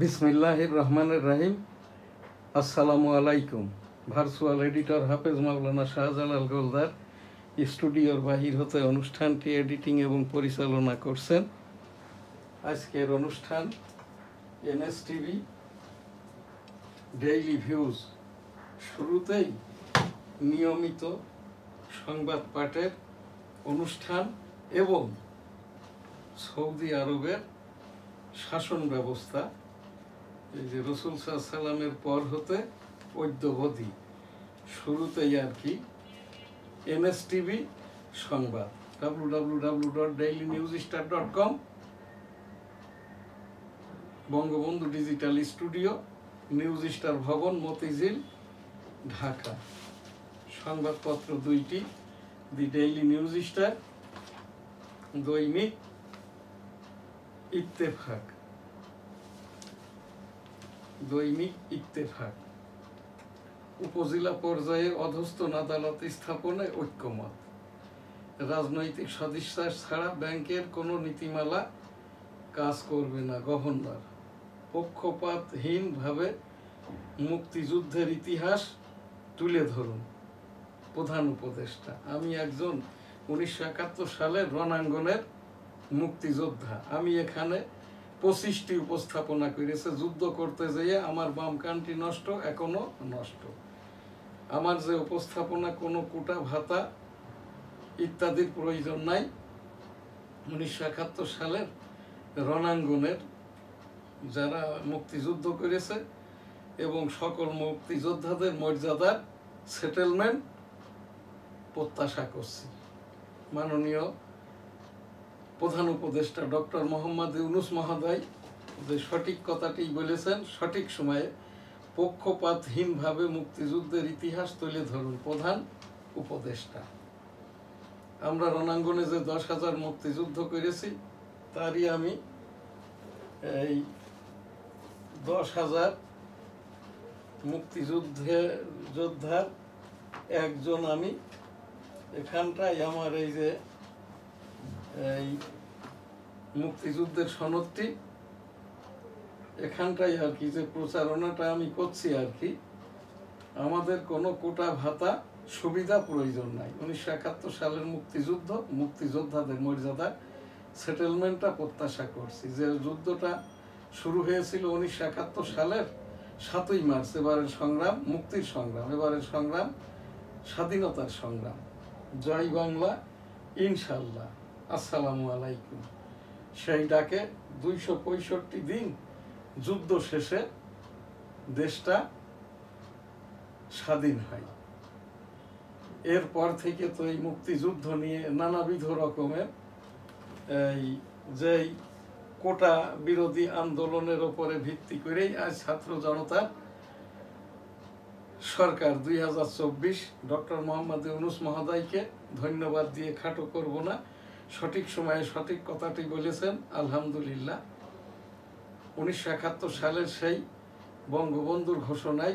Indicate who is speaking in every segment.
Speaker 1: বিসমিল্লাহির রহমানির রহিম। আসসালামু আলাইকুম। ভার্চুয়াল এডিটর হাফেজ মাওলানা শাহজালাল গোলদার স্টুডিওর বাহির হতে অনুষ্ঠানটি এডিটিং এবং পরিচালনা করছেন। আজকের অনুষ্ঠান এনএসটিভি ডেইলি ভিউজ। শুরুতেই নিয়মিত সংবাদ পাঠের অনুষ্ঠান এবং সৌদি আরবের শাসন ব্যবস্থা, এই যে রসুল সাল্লামের পর হতে অদ্যাবধি শুরুতেই আর কি এনএসটিভি সংবাদ www.dailynewsstar.com, Bangabandhu digital studio, news star ভবন, মতিঝিল, ঢাকা। সংবাদপত্র দুইটি, দি ডেইলি নিউজ স্টার, দৈনিক ইত্তেফাক। দৈনিক ইত্তেফাক। উপজেলা পর্যায়ে অধস্তন আদালত স্থাপনে ঐক্যমত। রাজনৈতিক সদিচ্ছা ছাড়া ব্যাংকের কোনো নীতিমালা কাজ করবে না, গভর্নর। পক্ষপাতহীনভাবে মুক্তিযুদ্ধের ইতিহাস তুলে ধরুন, প্রধান উপদেষ্টা। আমি একজন 1971 সালের রণাঙ্গনের মুক্তিযোদ্ধা। আমি এখানে 25টি উপস্থাপনা করেছে। যুদ্ধ করতে যেয়ে আমার বাম কানটি নষ্ট, এখনো নষ্ট। আমার যে উপস্থাপনা কোনো কোটা ভাতা ইত্যাদির প্রয়োজন নাই। 1971 সালের রণাঙ্গনের যারা মুক্তিযুদ্ধ করেছে এবং সকল মুক্তিযোদ্ধাদের মর্যাদার সেটেলমেন্ট প্রত্যাশা করছি। মাননীয় প্রধান উপদেষ্টা ডক্টর মোহাম্মদ ইউনূস মহোদয় যে সঠিক কথাটি বলেছেন, সঠিক সময়ে পক্ষপাতহীনভাবে মুক্তিযুদ্ধের ইতিহাস তুলে ধরুন, প্রধান উপদেষ্টা। আমরা রণাঙ্গনে যে 10,000 মুক্তিযুদ্ধ করেছি, তারই আমি এই 10,000 যোদ্ধার একজন। আমি এখানটায় আমার এই যে এই মুক্তিযুদ্ধের সনদটি, এখানটাই আর কি যে প্রচারণাটা আমি করছি আর কি। আমাদের কোনো কোটা ভাতা সুবিধা প্রয়োজন নাই। 1971 সালের মুক্তিযোদ্ধাদের মর্যাদা সেটেলমেন্টটা প্রত্যাশা করছি। যে যুদ্ধটা শুরু হয়েছিল 1971 সালের 7ই মার্চ। এবারের সংগ্রাম মুক্তির সংগ্রাম, এবারের সংগ্রাম স্বাধীনতার সংগ্রাম। জয় বাংলা, ইনশাল্লাহ। আসসালামু আলাইকুম। সেই ডাকে 265 দিন যুদ্ধ শেষে দেশটা স্বাধীন হয়। এরপর থেকে তো এই মুক্তিযুদ্ধ নিয়ে নানাবিধ রকমের এই যেই কোটা বিরোধী আন্দোলনের ওপরে ভিত্তি করেই আজ ছাত্র জনতার সরকার 2024 ডক্টর মোহাম্মদ ইউনূস মহোদয়কে ধন্যবাদ দিয়ে খাটো করব না। সঠিক সময়ে সঠিক কথাটি বলেছেন, আলহামদুলিল্লাহ। 1971 সালের সেই বঙ্গবন্ধুর ঘোষণা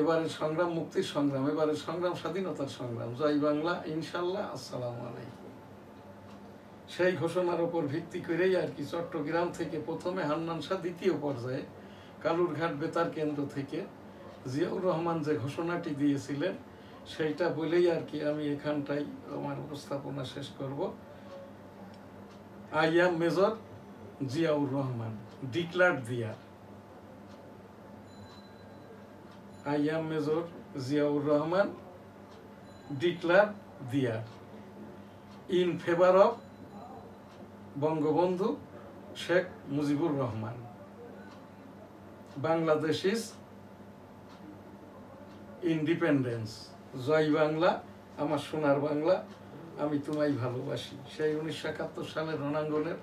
Speaker 1: এবারের সংগ্রাম মুক্তির সংগ্রাম, এবারের সংগ্রাম স্বাধীনতার সংগ্রাম। জয় বাংলা, ইনশাল্লাহ। আসসালামু আলাইকুম। সেই ঘোষণার ওপর ভিত্তি করেই আর কি চট্টগ্রাম থেকে প্রথমে হান্নান শাহ, দ্বিতীয় পর্যায়ে কালুরঘাট বেতার কেন্দ্র থেকে জিয়াউর রহমান যে ঘোষণাটি দিয়েছিলেন, সেইটা বলেই আর কি আমি এখানটাই আমার উপস্থাপনা শেষ করব। I am major Ziaur Rahman, declared দিয়ার। I am Major Ziaur Rahman, declared there in favor of Bangabandhu Sheikh Mujibur Rahman. Bangladesh is independence. জয় বাংলা, আমার সোনার বাংলা, আমি তোমায় ভালোবাসি। সেই 1971 সালের রণাঙ্গনের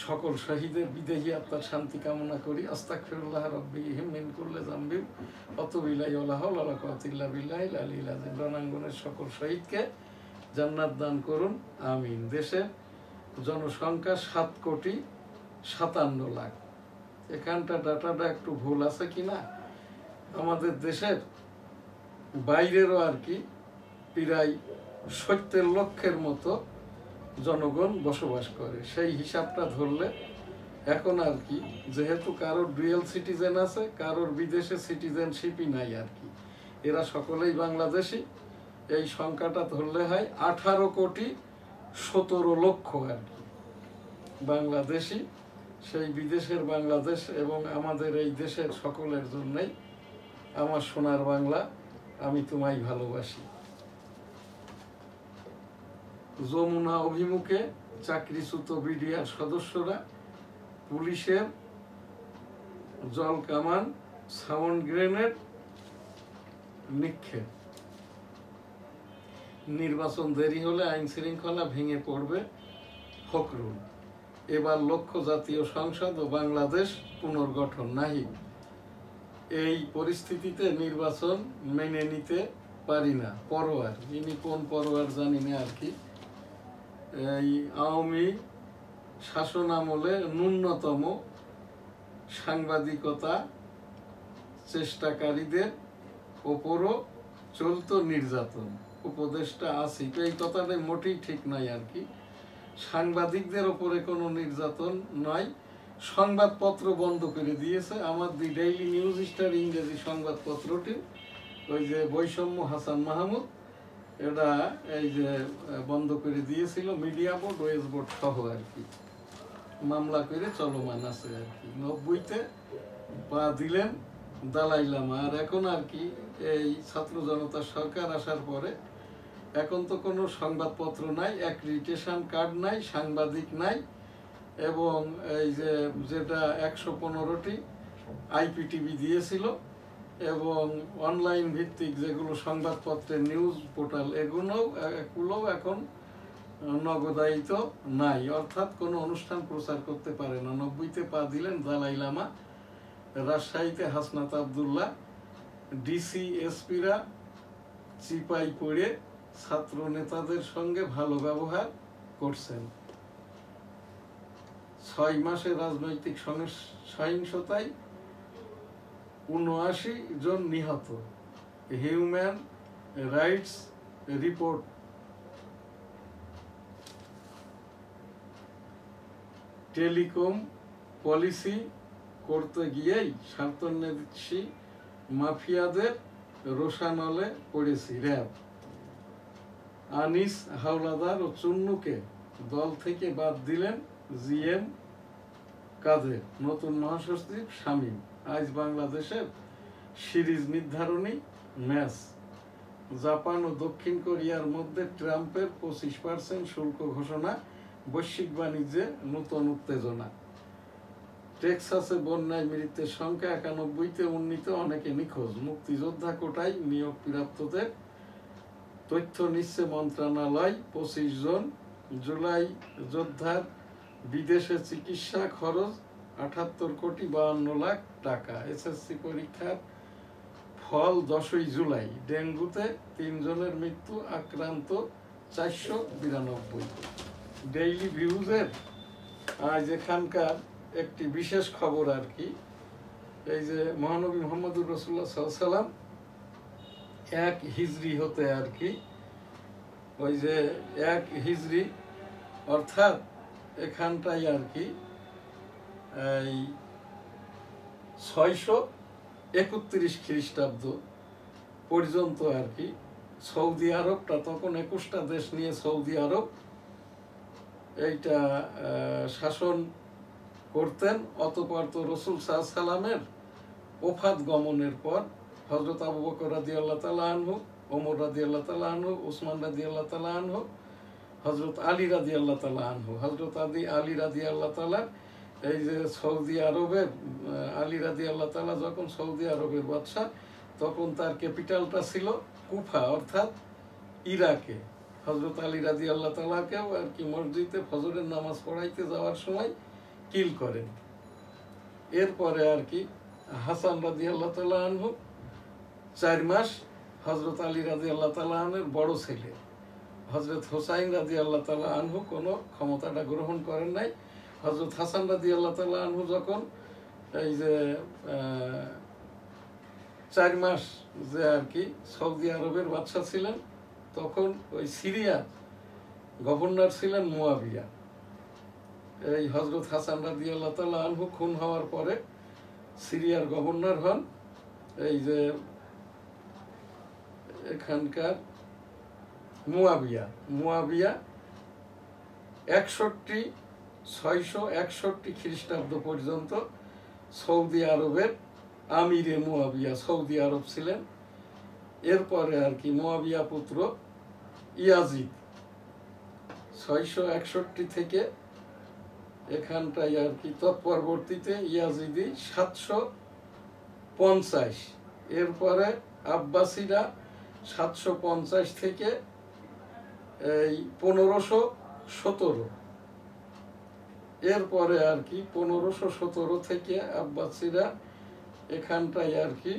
Speaker 1: সকল শহীদের বিদেহী আত্মার শান্তি কামনা করি। আস্তাগফিরুল্লাহ রাব্বিহিম মিন কুল্লি যামবিন ওয়া তুবু ইলাইহি ওয়া লা হাওলা ওয়া লা কুওয়াতা ইল্লা বিল্লাহিল আলিয়্যিল আযীম। রণাঙ্গনের সকল শহীদকে জান্নাত দান করুন, আমিন। দেশের জনসংখ্যা 7,57,00,000। এখানটা ডাটাটা একটু ভুল আছে কিনা। আমাদের দেশের বাইরেরও আর কি প্রায় 70 লক্ষের মতো জনগণ বসবাস করে। সেই হিসাবটা ধরলে এখন আর কি, যেহেতু কারোর ডুয়েল সিটিজেন আছে, কারোর বিদেশে সিটিজেনশিপই নাই আর কি, এরা সকলেই বাংলাদেশি। এই সংখ্যাটা ধরলে হয় 18,17,00,000 আর কি বাংলাদেশি। সেই বিদেশের বাংলাদেশ এবং আমাদের এই দেশের সকলের জন্যই আমার সোনার বাংলা, আমি তোমায় ভালোবাসি। যমুনা অভিমুখে চাকরিচ্যুত বিডিআর সদস্যরা পুলিশের জল কামান, সাউন্ড গ্রেনেড নিক্ষেপ। নির্বাচন দেরি হলে আইন শৃঙ্খলা ভেঙে পড়বে ফখরুল। এবার লক্ষ্য জাতীয় সংসদ ও বাংলাদেশ পুনর্গঠন নাহি। এই পরিস্থিতিতে নির্বাচন মেনে নিতে পারি না। পরোয়ার, ইনি কোন পরোয়ার জানি না আর কি। এই আওয়ামী শাসন আমলে ন্যূনতম সাংবাদিকতা চেষ্টাকারীদের ওপরও চলত নির্যাতন। উপদেষ্টা আসিফ, এই কথাটাই মোটেই ঠিক নাই আর কি। সাংবাদিকদের ওপরে কোনো নির্যাতন নয়, সংবাদপত্র বন্ধ করে দিয়েছে। আমার দি ডেইলি নিউজ স্টার ইংরেজি সংবাদপত্রটি, ওই যে বৈষম্য হাসান মাহমুদ, এটা এই যে বন্ধ করে দিয়েছিল। মিডিয়া বোর্ড, ওয়েস বোর্ড সহ আর কি মামলা করে চলমান আছে আর কি। 90-তে পা দিলেন দালাই লামা। আর এখন আর কি এই ছাত্র জনতার সরকার আসার পরে এখন তো কোনো সংবাদপত্র নাই, অ্যাক্রিডিটেশন কার্ড নাই, সাংবাদিক নাই, এবং এই যে যেটা 115টি আইপিটিভি দিয়েছিল এবং অনলাইন ভিত্তিক যেগুলো সংবাদপত্রের নিউজ পোর্টাল, এগুলোও এখন নগদায়িত নাই, অর্থাৎ কোনো অনুষ্ঠান প্রচার করতে পারে না। 90-তে পা দিলেন দালাই লামা। রাজশাহীতে হাসনাত আবদুল্লাহ, ডিসি এসপিরা চিপাই পড়ে ছাত্র নেতাদের সঙ্গে ভালো ব্যবহার করছেন। 6 মাসে রাজনৈতিক সহিংসতায় 79 জন নিহত, human rights report. Telecom policy করতে গিয়েই স্বার্থান্বেষী মাফিয়াদের রোষানলে পড়েছি। র্যাব আনিস হাওলাদার ও চুন্নুকে দল থেকে বাদ দিলেন জিএম কাদের, নতুন মহাসচিব শামীম। আজ বাংলাদেশের সিরিজ নির্ধারণী ম্যাচ। জাপান ও দক্ষিণ কোরিয়ার মধ্যে ট্রাম্পের 25% শুল্ক ঘোষণা, বৈশ্বিক বাণিজ্যে নতুন উত্তেজনা। টেক্সাসে বন্যায় মৃতের সংখ্যা 91-তে উন্নীত, অনেকে নিখোঁজ। মুক্তিযোদ্ধা কোটায় নিয়োগ প্রাপ্তদের তথ্য নিচ্ছে মন্ত্রণালয়। 25 জন জুলাই যোদ্ধার বিদেশে চিকিৎসা খরচ 78,52,00,000 টাকা। এসএসসি পরীক্ষার ফল 10ই জুলাই। ডেঙ্গুতে 3 জনের মৃত্যু, আক্রান্ত 492। ডেইলি ভিউজের আজ এখানকার একটি বিশেষ খবর আর কি, এই যে মহানবী মুহাম্মদুর রাসূলুল্লাহ সাল্লাল্লাহু আলাইহি ওয়াসাল্লাম 1 হিজরি হতে আর কি, ওই যে 1 হিজরি অর্থাৎ এখানটাই আর কি এই 631 খ্রিস্টাব্দ পর্যন্ত আর কি সৌদি আরবটা, তখন 21টা দেশ নিয়ে সৌদি আরব এইটা শাসন করতেন। অতঃপর তো রাসূল সাল্লাল্লাহু আলাইহি সাল্লামের ওফাত গমনের পর হযরত আবু বকর রাদিয়াল্লাহু তাআলা আনহু, ওমর রাদিয়াল্লাহু তাআলা আনহু, উসমান রাদিয়াল্লাহু তাআলা আনহু, হযরত আলী রাদিয়াল্লাহু তাআলা আনহু, হযরত আলী রাদিয়াল্লাহু তাআলা এই যে সৌদি আরবের আলী রাদিয়াল্লাহু তাআলা যখন সৌদি আরবের বাদশা, তখন তার ক্যাপিটালটা ছিল কুফা অর্থাৎ ইরাকে। হযরত আলী রাদিয়াল্লাহু তাআলাকেও আর কি মসজিদে ফজরের নামাজ পড়াইতে যাওয়ার সময় কিল করেন। এরপরে আর কি হাসান রাদিয়াল্লাহু তাআলা আনহু 4 মাস হযরত আলী রাদিয়াল্লাহু তাআলা আনহুর বড় ছেলে। হযরত হুসাইন রাদিয়াল্লাহু তাআলা আনহু কোনো ক্ষমতাটা গ্রহণ করেন নাই। হযরত হাসান রাদিয়াল্লাহু তাআলা আনহু যখন এই যে 4 মাস যে আর কি সৌদি আরবের বাদশা ছিলেন, তখন ওই সিরিয়ার গভর্নর ছিলেন মুয়াবিয়া। এই হজরত হাসান রাদিয়াল্লাহু তাআলা আনহু খুন হওয়ার পরে সিরিয়ার গভর্নর হন এই যে এখানকার মুয়াবিয়া 661 খ্রিস্টাব্দ পর্যন্ত সৌদি আরবের আমিরে মুয়াবিয়া সৌদি আরব ছিলেন। এরপরে আর কি মুয়াবিয়া পুত্র ইয়াজিদ 661 থেকে এখানটায় আর কি তৎপরবর্তীতে ইয়াজিদি 750, এরপরে আব্বাসীরা 750 থেকে এই 1517, এরপরে আর কি 1517 থেকে আব্বাসীরা এখানটায় আর কি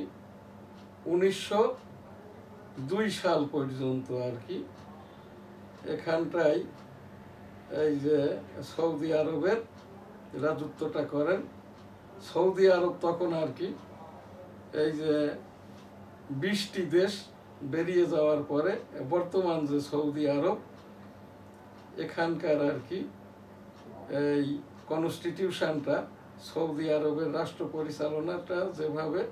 Speaker 1: 1902 সাল পর্যন্ত আর কি এখানটায় এই যে সৌদি আরবের রাজত্বটা করেন। সৌদি আরব তখন আর কি এই যে 20টি দেশ বেরিয়ে যাওয়ার পরে বর্তমান যে সৌদি আরব এখানকার আর কি এই কনস্টিটিউশনটা সৌদি আরবের রাষ্ট্র পরিচালনাটা যেভাবে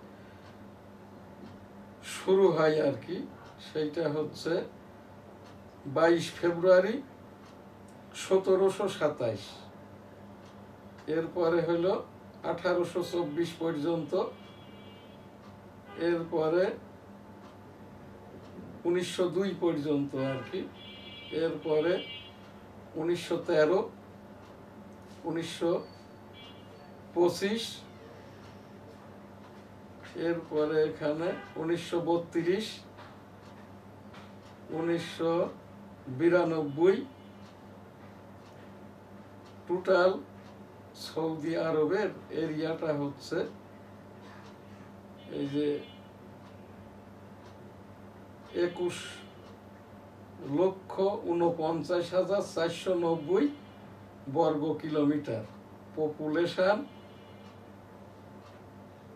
Speaker 1: শুরু হয় আর কি সেইটা হচ্ছে 22 ফেব্রুয়ারি 1727, এরপরে হলো 1824 পর্যন্ত, এরপরে 1902 পর্যন্ত আর কি, এরপরে 1913, 1925, এরপরে এখানে 1932, 1992, টোটাল সৌদি আরবের এরিয়াটা হচ্ছে এই যে 21,49,490 বর্গ কিলোমিটার, পপুলেশন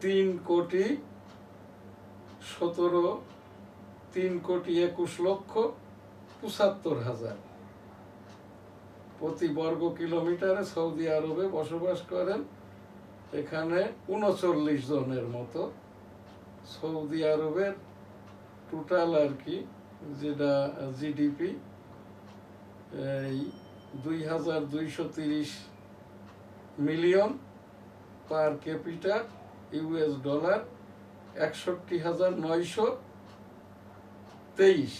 Speaker 1: 3,21,75,000 প্রতি বর্গ কিলোমিটারে সৌদি আরবে বসবাস করেন এখানে 39 জনের মতো। সৌদি আরবের টোটাল আর কি যেটা জিডিপি এই 2230 মিলিয়ন, পার ক্যাপিটা ইউএস ডলার 61,923।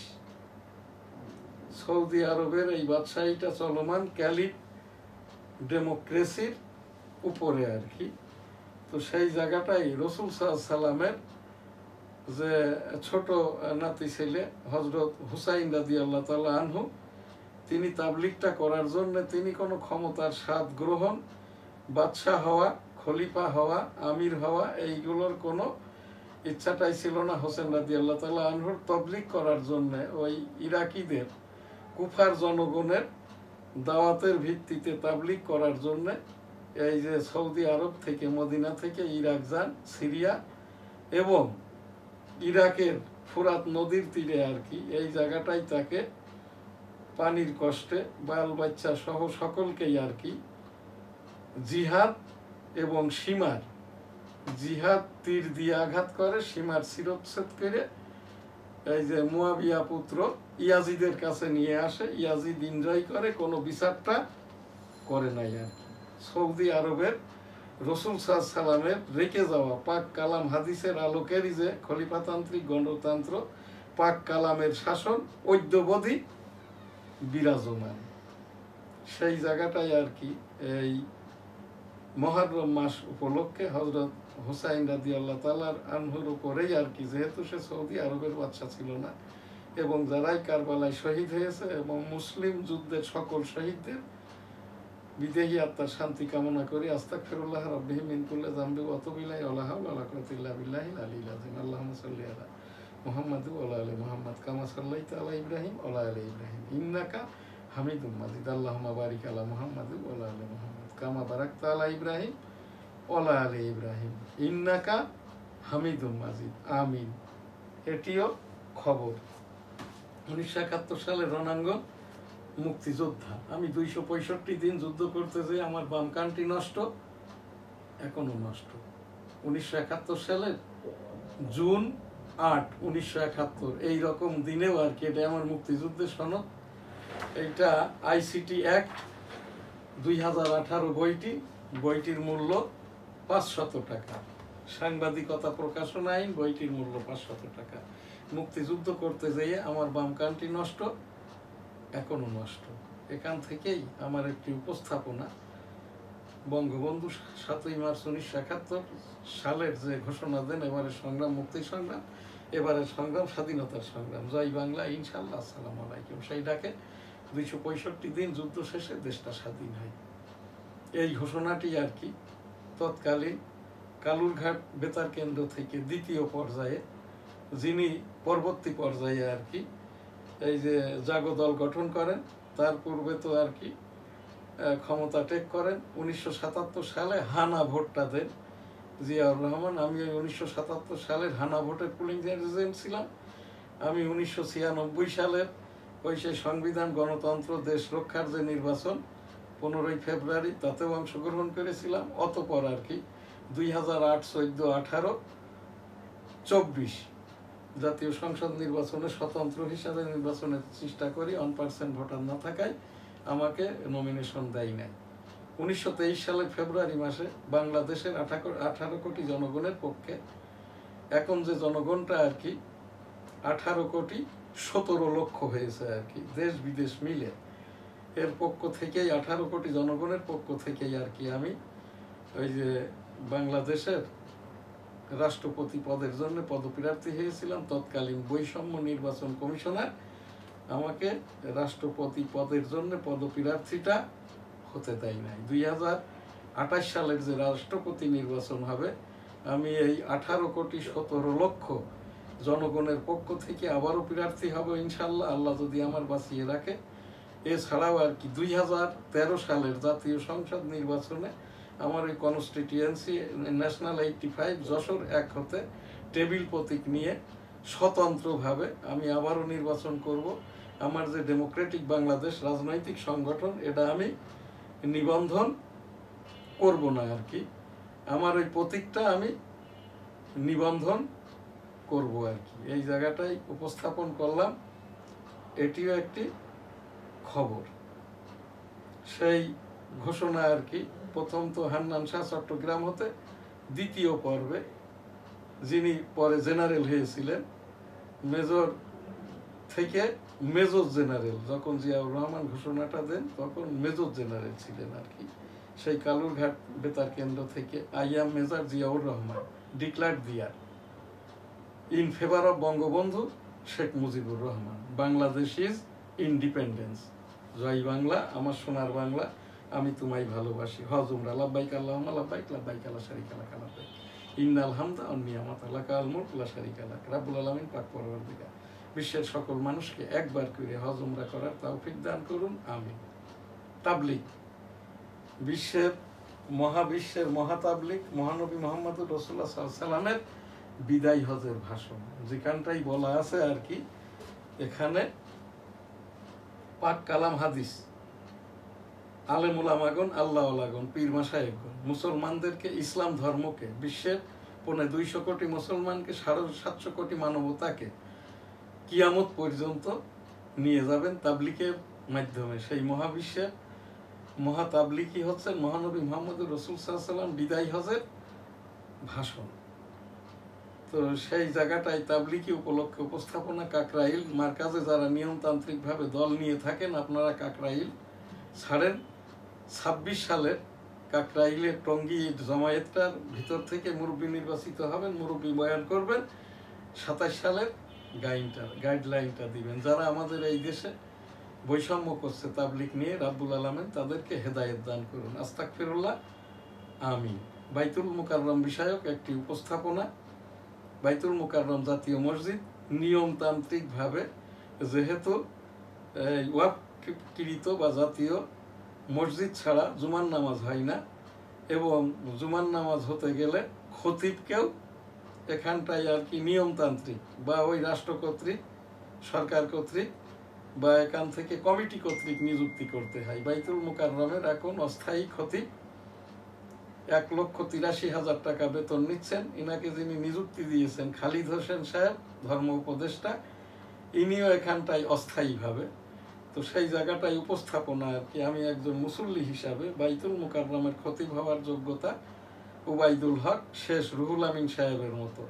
Speaker 1: সৌদি আরবের এই বাদশাহীটা চলমান ক্যালিফ ডেমোক্রেসির উপরে আর কি। তো সেই জায়গাটাই রসুল সাল্লামের যে ছোট নাতি ছেলে হজরত হুসাইন রাদিয়াল্লাহু তাআলা আনহু, তিনি তাবলিগটা করার জন্য তিনি কোনো ক্ষমতার স্বাদ গ্রহণ, বাদশাহ হওয়া, খলিফা হওয়া, আমির হওয়া এইগুলোর কোনো ইচ্ছাটাই ছিল না হোসেন রাদিয়াল্লাহু তাআলা আনহুর। তাবলিগ করার জন্য ওই ইরাকিদের কুফার জনগণের দাওয়াতের ভিত্তিতে তাবলিগ করার জন্য এই যে সৌদি আরব থেকে মদিনা থেকে ইরাক যান, সিরিয়া এবং ইরাকের ফুরাত নদীর তীরে আর কি এই জায়গাটাই তাকে পানির কষ্টে বাল বাচ্চা সহ সকলকেই আর কি জিহাদ এবং সীমার জিহাদ তীর দিয়ে আঘাত করে, সীমার শিরচ্ছেদ করে এই যে মুয়াবিয়া পুত্র ইয়াজিদের কাছে নিয়ে আসে। ইয়াজিদ এনজয় করে, কোনো বিচারটা করে নাই আর কি। সৌদি আরবের রসুল সাল্লামের রেখে যাওয়া পাক কালাম হাদিসের আলোকেরই যে খলিফাতান্ত্রিক গণতন্ত্র, পাক কালামের শাসন ঐক্যবোধী বিরাজমান, সেই জায়গাটাই আর কি এই মুহররম মাস উপলক্ষে হজরত হুসাইন রাদিয়াল্লাহু তাআলা আনহুর উপরেই আর কি, যেহেতু সে সৌদি আরবের বাদশা ছিল না এবং যারাই কারবালায় শহীদ হয়েছে এবং মুসলিম যুদ্ধের সকল শহীদদের বিদেহী আত্মার শান্তি কামনা করি। আস্তাগফিরুল্লাহ রাব্বিহি মিন কুল্লি যামবি ওয়া আতুবু ইলাইহি ওয়া লা হাওলা ওয়া লা কুওয়াতা ইল্লা বিল্লাহিল আলিয়্যিল আযীম। আল্লাহুম্মা সাল্লি আলা মুহাম্মাদ ওয়া আলা আলি মুহাম্মাদ কামা সাল্লাইতা আলা ইব্রাহিম ওয়া আলা আলি ইব্রাহিম ইন্নাকা হামিদুম মাজিদ। আল্লাহুম্মা বারিক আলা মুহাম্মাদ ওয়া আলা আলি মুহাম্মাদ কামা বারাকতা আলা ইব্রাহিম ওয়া আলা আলি ইব্রাহিম ইন্নাকা হামিদুম মাজিদ। আমিন। এটিও খবর 1971 সালে রণাঙ্গন মুক্তিযোদ্ধা। আমি 265 দিন যুদ্ধ করতে যেয়ে আমার বাম কানটি নষ্ট, এখনো নষ্ট। 1971 সালের জুন 8, 1971 এইরকম দিনেও আর কি, এটা আমার মুক্তিযুদ্ধের সনদ। এইটা আইসিটি অ্যাক্ট 2018 বইটির মূল্য 500 টাকা। সাংবাদিকতা প্রকাশনা আইন, বইটির মূল্য 500 টাকা। মুক্তিযুদ্ধ করতে যেয়ে আমার বাম কানটি নষ্ট, এখনো নষ্ট। এখান থেকেই আমার একটি উপস্থাপনা, বঙ্গবন্ধু 7ই মার্চ 1971 সালের যে ঘোষণা দেন, এবারের সংগ্রাম মুক্তি সংগ্রাম, এবারের সংগ্রাম স্বাধীনতার সংগ্রাম, জয় বাংলা ইনশাল্লাহ, আসসালামু আলাইকুম। সেই ডাকে 265 দিন যুদ্ধ শেষে দেশটা স্বাধীন হয়। এই ঘোষণাটি আর কি তৎকালীন কালুরঘাট বেতার কেন্দ্র থেকে দ্বিতীয় পর্যায়ে, যিনি পরবর্তী পর্যায়ে আর কি এই যে জাগো দল গঠন করেন, তার পূর্বে তো আর কি ক্ষমতা টেক করেন 1977 সালে হানা ভোটটা দেন জিয়াউর রহমান। আমি 1977 সালের হানা ভোটের পুলিং এজেন্ট ছিলাম। আমি 1996 সালের ওই সেই সংবিধান গণতন্ত্র দেশ রক্ষার যে নির্বাচন 15ই ফেব্রুয়ারি, তাতেও অংশগ্রহণ করেছিলাম। অতপর আর কি 2008, 14, 18, 24 জাতীয় সংসদ নির্বাচনে স্বতন্ত্র হিসাবে নির্বাচনের চেষ্টা করি। 1% ভোটার না থাকায় আমাকে নমিনেশন দেয় নাই। 1923 সালের ফেব্রুয়ারি মাসে বাংলাদেশের 18 কোটি জনগণের পক্ষে, এখন যে জনগণটা আর কি 18 কোটি 17 লক্ষ হয়েছে আর কি, দেশ বিদেশ মিলে, এর পক্ষ থেকেই 18 কোটি জনগণের পক্ষ থেকেই আর কি আমি ওই যে বাংলাদেশের রাষ্ট্রপতি পদের জন্য পদপ্রার্থী হয়েছিলাম। তৎকালীন বৈষম্য নির্বাচন কমিশনার আমাকে রাষ্ট্রপতি পদের জন্য পদপ্রার্থীটা হতে দেয় নাই। 2028 সালের যে রাষ্ট্রপতি নির্বাচন হবে, আমি এই 18 কোটি 17 লক্ষ জনগণের পক্ষ থেকে আবারও প্রার্থী হব ইনশাল্লাহ, আল্লাহ যদি আমার বাঁচিয়ে রাখে। এছাড়াও আর কি 2013 সালের জাতীয় সংসদ নির্বাচনে আমার ওই কনস্টিটিউয়েন্সি ন্যাশনাল 85 যশোর 1 হতে টেবিল প্রতীক নিয়ে স্বতন্ত্রভাবে আমি আবারও নির্বাচন করব। আমার যে ডেমোক্রেটিক বাংলাদেশ রাজনৈতিক সংগঠন, এটা আমি নিবন্ধন করব না আর কি, আমার ওই প্রতীকটা আমি নিবন্ধন করব আর কি। এই জায়গাটাই উপস্থাপন করলাম। এটিও একটি খবর। সেই ঘোষণা আর কি প্রথম তো হান্নান শাহ চট্টগ্রাম হতে, দ্বিতীয় পর্বে যিনি পরে জেনারেল হয়েছিলেন, মেজর থেকে মেজর জেনারেল, যখন জিয়াউর রহমান ঘোষণাটা দেন তখন মেজর জেনারেল ছিলেন আর কি, সেই কালুরঘাট বেতার কেন্দ্র থেকে I am major Ziaur Rahman declared দিয়ার in favour of Bangabandhu Sheikh Mujibur Rahman, Bangladesh is independence. জয় বাংলা, আমার সোনার বাংলা, আমি তোমায় ভালোবাসি। হজ উমরা লাব্বাইক আল্লাহুম্মা লাব্বাইক, লাব্বাইক লা শারীকা লাক লাব্বাইক, ইন্নাল হামদা ওয়ান নিয়ামাতা লাকাল মুলক লা শারীকা লাক। রব্বুল আলামিন পাক পরওয়ারদিগার বিশ্বের সকল মানুষকে একবার করে হজ উমরা করার তৌফিক দান করুন, আমিন। তাবলিগ, মহাবিশ্বের মহাতাবলিগ মহানবী মুহাম্মদুর রাসূলুল্লাহ সাল্লাল্লাহু আলাইহি সাল্লামের বিদায় হজের ভাষণ, যেখানটাই বলা আছে আর কি, এখানে পাক কালাম হাদিস, আলেম উলামাগণ, আল্লাহ ওয়ালাগণ, পীর মাশায়েখগণ মুসলমানদেরকে, ইসলাম ধর্মকে, বিশ্বের 250 কোটি মুসলমানকে, 750 কোটি মানবতাকে কিয়ামত পর্যন্ত নিয়ে যাবেন তাবলিগের মাধ্যমে। সেই মহাবিশ্বের মহাতাবলিগই হচ্ছে মহানবী মুহাম্মদুর রাসূল সাল্লাল্লাহু আলাইহি সাল্লাম বিদায় হজের ভাষণ। তো সেই জায়গাটাই তাবলিগি উপলক্ষে উপস্থাপনা। কাকরাইল মার্কাজে যারা নিয়মতান্ত্রিকভাবে দল নিয়ে থাকেন, আপনারা কাকরাইল ছাড়েন। 26 সালের কাকরাইলের টঙ্গী জমায়েতটার ভিতর থেকে মুরব্বী নির্বাচিত হবেন, মুরব্বী বয়ান করবেন। 27 সালের গাইডলাইনটা দিবেন। যারা আমাদের এই দেশে বৈষম্য করছে তাবলিগ নিয়ে, রাব্বুল আলামিন তাদেরকে হেদায়েত দান করুন। আস্তাগফিরুল্লাহ, আমিন। বাইতুল মুকাররম বিষয়ক একটি উপস্থাপনা। বাইতুল মুকাররম জাতীয় মসজিদ নিয়মতান্ত্রিকভাবে যেহেতু ওয়াকফকৃত বা জাতীয় মসজিদ ছাড়া জুমার নামাজ হয় না, এবং জুমার নামাজ হতে গেলে খতিবকেও এখানটায় আর কি নিয়মতান্ত্রিক বা ওই রাষ্ট্র কর্তৃক, সরকার কর্তৃক বা এখান থেকে কমিটি কর্তৃক নিযুক্তি করতে হয়। বাইতুল মুকাররমের এখন অস্থায়ী খতিব 1,83,000 টাকা বেতন নিচ্ছেন। ইনাকে যিনি নিযুক্তি দিয়েছেন খালিদ হোসেন সাহেব, ধর্ম উপদেষ্টা, ইনিও এখানটায় অস্থায়ীভাবে। তো সেই জায়গাটায় উপস্থাপনা আর কি, আমি একজন মুসল্লি হিসাবে বাইতুল মুকাররমের খতিব হওয়ার যোগ্যতা উবাইদুল হক, শেষ রুহুল আমিন সাহেবের মতো।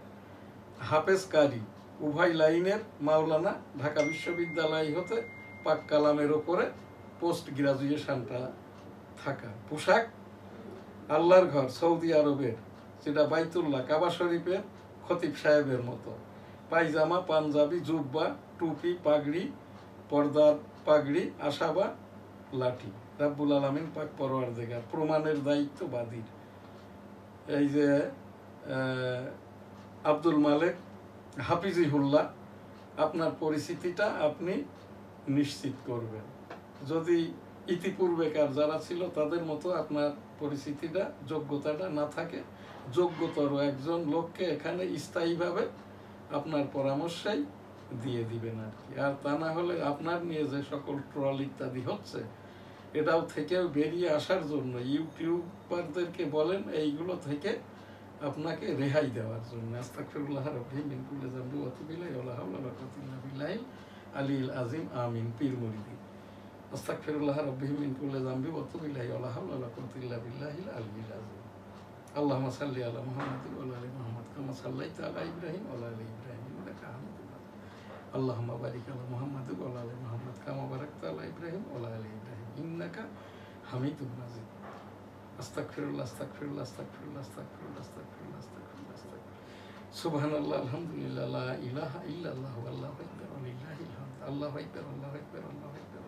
Speaker 1: হাফেজ কারি, উভয় লাইনের মাওলানা, ঢাকা বিশ্ববিদ্যালয় হতে পাক কালামের ওপরে পোস্ট গ্রাজুয়েশনটা থাকা। পোশাক আল্লাহর ঘর সৌদি আরবের, যেটা বাইতুল্লাহ কাবা শরীফের খতিব সাহেবের মতো। পায়জামা, পাঞ্জাবি, জুব্বা, টুপি, পাগড়ি, পর্দার পাগড়ি, আশাবা, লাঠি। রাব্বুল আলামিন পাক পরওয়ারদিগার, প্রমাণের দায়িত্ব বাদীর। এই যে আব্দুল মালেক হাফিজিহুল্লাহ, আপনার পরিচিতিটা আপনি নিশ্চিত করবেন। যদি ইতিপূর্বেকার যারা ছিল তাদের মতো আপনার পরিচিতিটা, যোগ্যতাটা না থাকে, যোগ্যতর একজন লোককে এখানে স্থায়ীভাবে আপনার পরামর্শেই দিয়ে দিবেন আর কি। আর তা না হলে আপনার নিয়ে যে সকল ট্রল ইত্যাদি হচ্ছে, এটাও থেকেও বেরিয়ে আসার জন্য ইউটিউবারদেরকে বলেন এইগুলো থেকে আপনাকে রেহাই দেওয়ার জন্য। আস্তাগফিরুল্লাহ রাব্বি মিন কুল্লি যামবি ওয়া আতুবু ইলাইহি ওয়া লা হাওলা ওয়া লা কুওয়াতা ইল্লা বিল্লাহিল আলিয়্যিল আযীম। আমিন। পীর মুরিদি। আস্তাগফিরুল্লাহ রাব্বি মিন কুল্লি যামবি ওয়া আতুবু ইলাইহি ওয়া লা হাওলা ওয়া লা কুওয়াতা ইল্লা বিল্লাহিল আলিয়্যিল আযীম। আল্লাহুম্মা সাল্লি আলা মুহাম্মাদিন ওয়া আলা আলি মুহাম্মাদ কামা সাল্লাইতা আলা ইব্রাহিম ওয়া আলা আলি ইব্রাহিম ইন্নাকা হামিদুম মাজিদ। আল্লাহুম্মা বারিক আলা মুহাম্মাদিন ওয়া আলা আলি মুহাম্মাদ কামা বারাকতা আলা ইব্রাহিম ওয়া আলা আলি ইব্রাহিম ইন্নাকা হামিদুম মাজিদ। আস্তাগফিরুল্লাহ আস্তাগফিরুল্লাহ আস্তাগফিরুল্লাহ আস্তাগফিরুল্লাহ আস্তাগফিরুল্লাহ আস্তাগফিরুল্লাহ আস্তাগফিরুল্লাহ। সুবহানাল্লাহ, আলহামদুলিল্লাহ, লা ইলাহা ইল্লাল্লাহু আল্লাহু আকবার ওয়া লিল্লাহিল হামদ। আল্লাহু আকবার, আল্লাহু আকবার, আল্লাহু আকবার,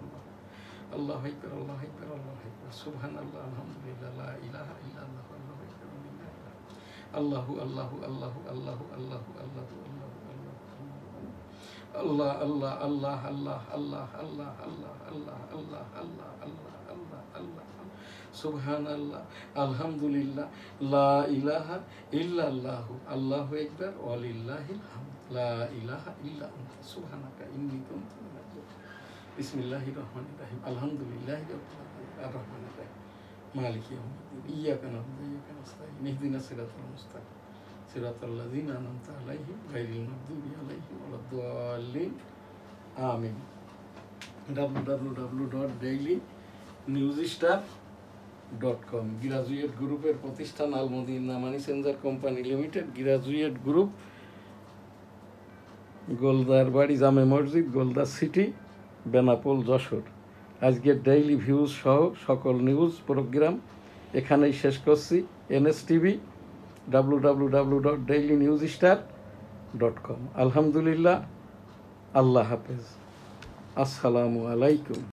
Speaker 1: আল্লাহু আকবার, আল্লাহু আকবার, আল্লাহু আকবার। সুবহানাল্লাহ, আলহামদুলিল্লাহ, লা ইলাহা ইল্লাল্লাহু আল্লাহু আকবার ওয়া লিল্লাহিল হামদ। আল্লাহু আল্লাহু আল্লাহু আল্লাহু আল্লাহু আল্লাহু আল্লাহ আল্লাহ আল্লাহ আল্লাহ আল্লাহ আল্লাহ আল্লাহ আল্লাহ আল্লাহ আল্লাহ আল্লাহ আল্লাহ আল্লাহ। সুবহানাল্লাহ, আলহামদুলিল্লাহ, লা ইলাহা ইল্লাল্লাহু আল্লাহু আকবার ওয়া লিল্লাহিল হামদ। লা ইলাহা ইল্লা আনতা সুবহানাকা ইন্নী কুনতু মিনাজ জালিমিন। বিসমিল্লাহির রহমানির রহিম। আলহামদুলিল্লাহি রাব্বিল আলামিন আর রহমানির রহিম মালিকি ইয়াউমিদ্দিন। ইয়্যাকা না'বুদু ওয়া ইয়্যাকা নাস্তাঈন ইহদিনাস সিরাতাল মুস্তাকিম সিরাতাল লাযিনা আন'আমতা আলাইহিম গায়রিল মাগদুবি আলাইহিম ওয়া লাদ-দাল্লিন। আমিন। www.dailynewsstar.com গ্রাজুয়েট গ্রুপের প্রতিষ্ঠান Al Madina money changer company limited. Graduate group, Goldar বাড়ি, জামে মসজিদ, গোলদার সিটি, বেনাপোল, যশোর। আজকের ডেইলি ভিউজ সহ সকল নিউজ প্রোগ্রাম এখানেই শেষ করছি। NSTV www.dailynewsstar.com। আলহামদুলিল্লাহ, আল্লাহ হাফেজ, আসসালামু আলাইকুম।